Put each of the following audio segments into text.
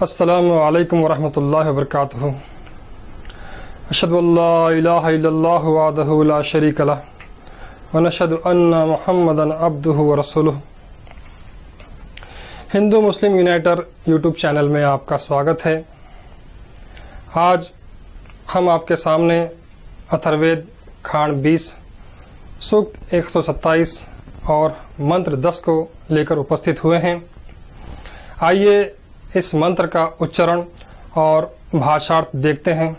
السلام علیکم ورحمۃ اللہ وبرکاتہ۔ اشہد ان لا الہ الا اللہ وحدہ لا شریک لہ ونشہد ان محمدا عبدہ ورسولہ۔ ہندو مسلم یونائٹر یوٹیوب چینل میں آپ کا سواگت ہے۔ آج ہم آپ کے سامنے اتھروید کھانڈ 20 سوکت 127 اور منتر 10 کو لے کر اپستھت ہوئے ہیں۔ آئیے اس منتر کا اچرن اور بھاشارتھ دیکھتے ہیں۔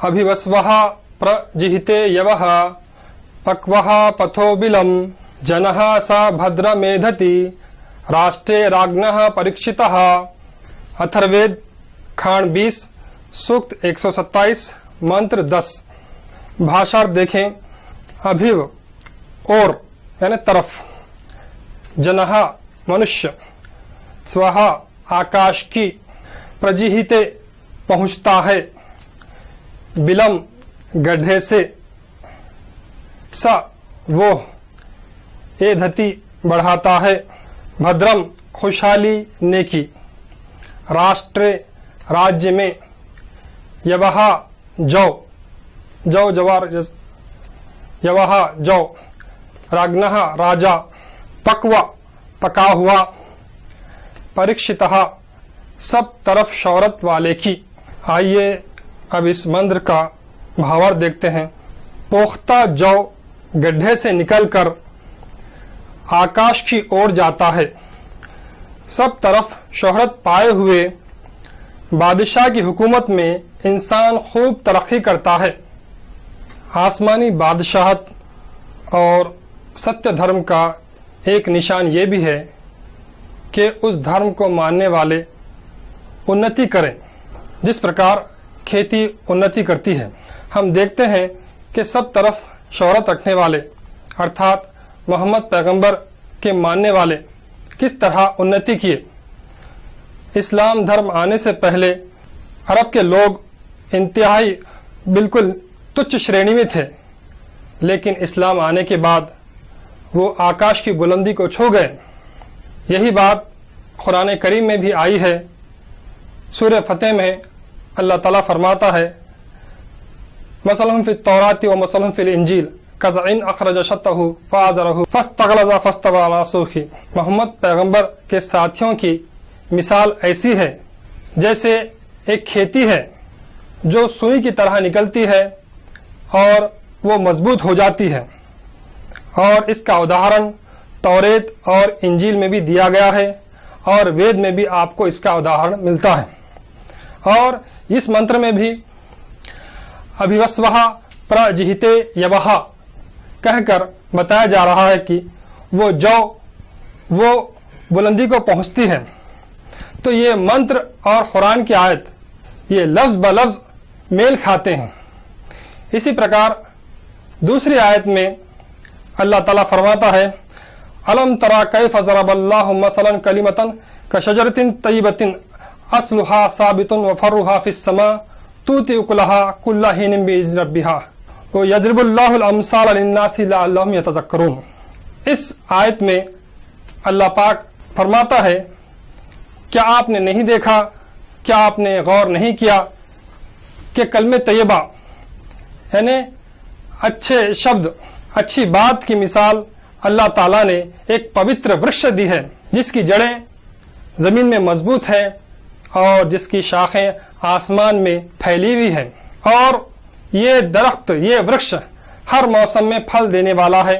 ابھیوسوہ پرجہتے یوہ پکوہ پتھو بلم جنہ سا بھدر میدھتی راشٹرے راجنہ پریکشتہ۔ اتھروید کھانڈ 20 سوکت 127 منتر 10۔ بھاشارتھ دیکھیں۔ ابھیو اور یعنی طرف، جنہ منشیہ، سوہا آکاش کی، پرجہتے پہنچتا ہے، بلم گڈھے سے، سا وہ، ایدھتی بڑھاتا ہے، بھدرم خوشحالی نیکی، راشٹرے راجیہ میں، یوہ جو، جو جوار، یوہ جو، راجنہ راجا، پکوا پکا ہوا، پریکشتہ سب طرف شہرت والے کی۔ آئیے اب اس منتر کا بھاوارتھ دیکھتے ہیں۔ پوختہ جو گڈھے سے نکل کر آکاش کی اور جاتا ہے، سب طرف شہرت پائے ہوئے بادشاہ کی حکومت میں انسان خوب ترقی کرتا ہے۔ آسمانی بادشاہت اور ستیہ دھرم کا ایک نشان یہ بھی ہے کہ اس دھرم کو ماننے والے انتی کریں، جس پرکار کھیتی انتی کرتی ہے۔ ہم دیکھتے ہیں کہ سب طرف شہرت رکھنے والے ارتھات محمد پیغمبر کے ماننے والے کس طرح انتی کیے۔ اسلام دھرم آنے سے پہلے عرب کے لوگ انتہائی بالکل تچھ شرینی میں تھے، لیکن اسلام آنے کے بعد وہ آکاش کی بلندی کو چھو گئے۔ یہی بات قرآن کریم میں بھی آئی ہے۔ سورہ فتح میں اللہ تعالیٰ فرماتا ہے، مثلہم فی التوراۃ و مثلہم فی الانجیل کزرع اخرج شطہ فآزرہ فاستغلظ فاستوی علی سوقہ۔ محمد پیغمبر کے ساتھیوں کی مثال ایسی ہے جیسے ایک کھیتی ہے جو سوئی کی طرح نکلتی ہے اور وہ مضبوط ہو جاتی ہے، اور اس کا اداہرن توریت اور انجیل میں بھی دیا گیا ہے، اور وید میں بھی آپ کو اس کا اداہرن ملتا ہے۔ اور اس منتر میں بھی ابھیوسوہ پرجہتے یوہ کہہ کر بتایا جا رہا ہے کہ وہ جو وہ بلندی کو پہنچتی ہے۔ تو یہ منتر اور قرآن کی آیت یہ لفظ بلفظ میل کھاتے ہیں۔ اسی پرکار دوسری آیت میں اللہ تعالیٰ فرماتا ہے، الم تری کیف ضرب اللہ مثلا کلمۃ کشجرۃ طیبۃ اصلها ثابت وفرعها فی السماء تؤتی اکلها کل حین بإذن ربها ویضرب اللہ الامثال للناس لعلہم یتذکرون۔ اس آیت میں اللہ پاک فرماتا ہے، کیا آپ نے نہیں دیکھا، کیا آپ نے غور نہیں کیا کہ کلمہ طیبہ یعنی اچھے شبد، اچھی بات کی مثال اللہ تعالیٰ نے ایک پوتر ورکش دی ہے، جس کی جڑیں زمین میں مضبوط ہیں اور جس کی شاخیں آسمان میں پھیلی ہوئی ہیں، اور یہ درخت، یہ ورکش ہر موسم میں پھل دینے والا ہے۔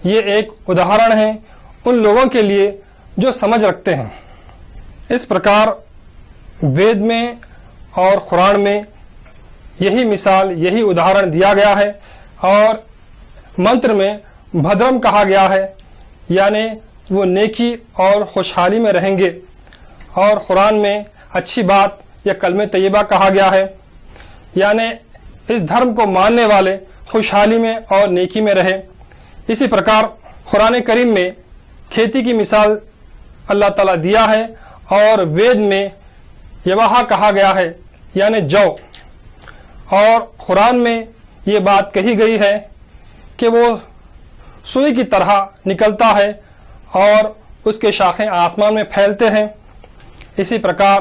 یہ ایک اداہرن ہے ان لوگوں کے لیے جو سمجھ رکھتے ہیں۔ اس پرکار وید میں اور قرآن میں یہی مثال، یہی اداہرن دیا گیا ہے، اور منتر میں بھدرم کہا گیا ہے، یعنی وہ نیکی اور خوشحالی میں رہیں گے، اور قرآن میں اچھی بات یا کلمہ طیبہ کہا گیا ہے، یعنی اس دھرم کو ماننے والے خوشحالی میں اور نیکی میں رہے۔ اسی پرکار قرآن کریم میں کھیتی کی مثال اللہ تعالیٰ دیا ہے، اور وید میں یوہ کہا گیا ہے یعنی جو، اور قرآن میں یہ بات کہی گئی ہے کہ وہ سوئی کی طرح نکلتا ہے اور اس کے شاخیں آسمان میں پھیلتے ہیں۔ اسی پرکار